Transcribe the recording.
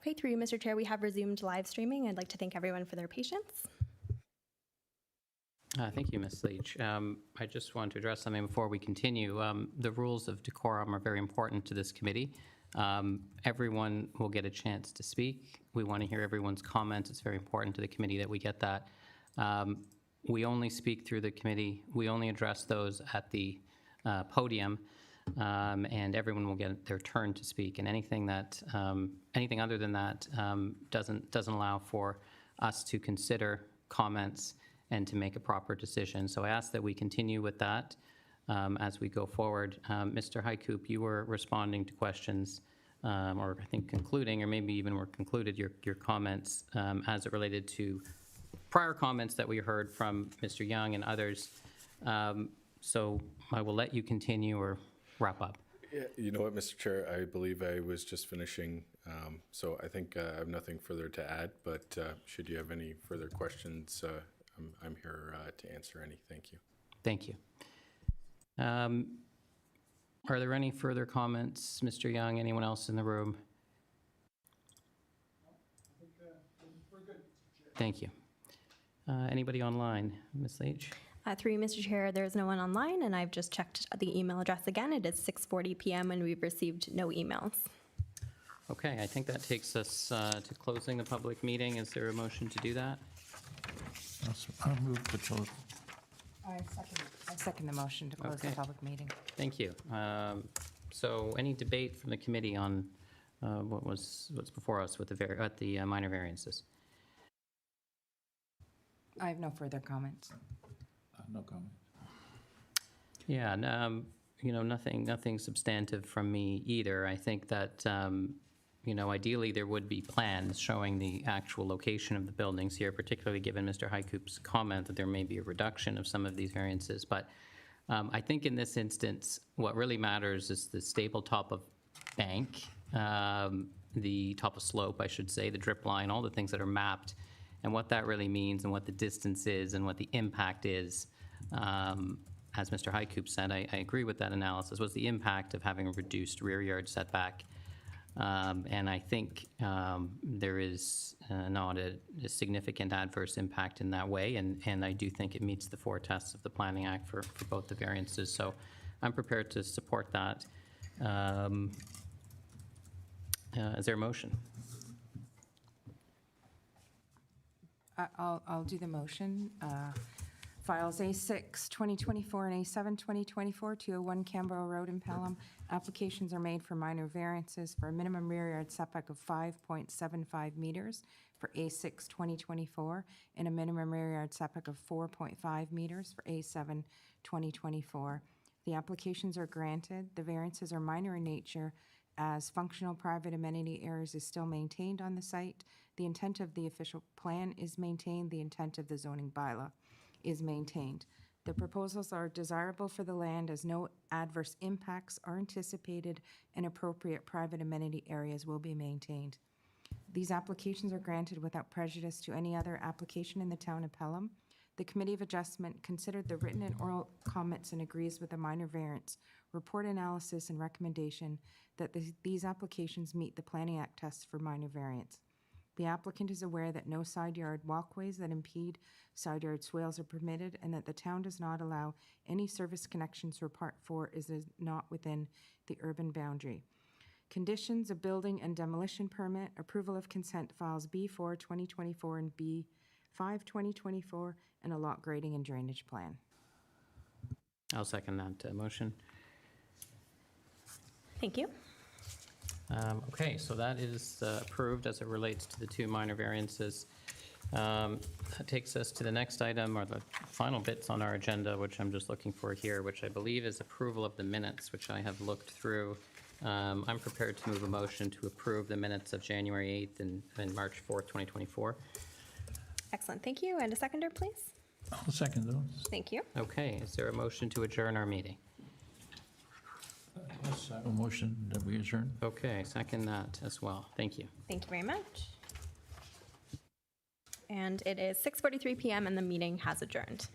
Okay, through you, Mr. Chair, we have resumed live streaming. I'd like to thank everyone for their patience. Thank you, Ms. Leach. I just want to address something before we continue. The rules of decorum are very important to this committee. Everyone will get a chance to speak. We want to hear everyone's comments. It's very important to the committee that we get that. We only speak through the committee. We only address those at the podium, and everyone will get their turn to speak. And anything that, anything other than that doesn't allow for us to consider comments and to make a proper decision. So I ask that we continue with that as we go forward. Mr. Hykoop, you were responding to questions, or I think concluding, or maybe even were concluded your comments as it related to prior comments that we heard from Mr. Young and others. So I will let you continue or wrap up. Yeah, you know what, Mr. Chair, I believe I was just finishing, so I think I have nothing further to add, but should you have any further questions, I'm here to answer any. Thank you. Thank you. Are there any further comments, Mr. Young, anyone else in the room? I think we're good, Mr. Chair. Thank you. Anybody online? Ms. Leach? Through you, Mr. Chair, there is no one online, and I've just checked the email address again. It is 6:40 p.m. and we've received no emails. Okay, I think that takes us to closing the public meeting. Is there a motion to do that? I'll move to close. I second the motion to close the Okay. public meeting. Thank you. So any debate from the committee on what's before us with the minor variances? I have no further comments. No comment. Yeah, nothing substantive from me either. I think that, ideally there would be plans showing the actual location of the buildings here, particularly given Mr. Hykoop's comment that there may be a reduction of some of these variances. But I think in this instance, what really matters is the stable top of bank, the top of slope, I should say, the drip line, all the things that are mapped, and what that really means and what the distance is and what the impact is. As Mr. Hykoop said, I agree with that analysis, was the impact of having a reduced rear yard setback. And I think there is not a significant adverse impact in that way, and I do think it meets the 4 tests of the Planning Act for both the variances. So I'm prepared to support that. Is there a motion? I'll do the motion. Files A6, 2024 and A7, 2024, 201 Canberra Road in Pelham. Applications are made for minor variances for a minimum rear yard setback of 5.75 meters for A6, 2024, and a minimum rear yard setback of 4.5 meters for A7, 2024. The applications are granted. The variances are minor in nature as functional private amenity areas is still maintained on the site. The intent of the official plan is maintained. The intent of the zoning bylaw is maintained. The proposals are desirable for the land as no adverse impacts are anticipated and appropriate private amenity areas will be maintained. These applications are granted without prejudice to any other application in the town of Pelham. The Committee of Adjustment considered the written and oral comments and agrees with the minor variance report analysis and recommendation that these applications meet the Planning Act tests for minor variance. The applicant is aware that no side yard walkways that impede side yard swales are permitted and that the town does not allow any service connections for Part 4 is not within the urban boundary. Conditions, a building and demolition permit, approval of consent files B4 2024 and B5 2024, and a lot grading and drainage plan. I'll second that motion. Thank you. Okay, so that is approved as it relates to the 2 minor variances. That takes us to the next item, or the final bits on our agenda, which I'm just looking for here, which I believe is approval of the minutes, which I have looked through. I'm prepared to move a motion to approve the minutes of January 8th and March 4th, 2024. Excellent. Thank you. And a seconder, please. I'll second those. Thank you. Okay, is there a motion to adjourn our meeting? A motion that we adjourn. Okay, second that as well. Thank you. Thank you very much. And it is 6:43 p.m. and the meeting has adjourned.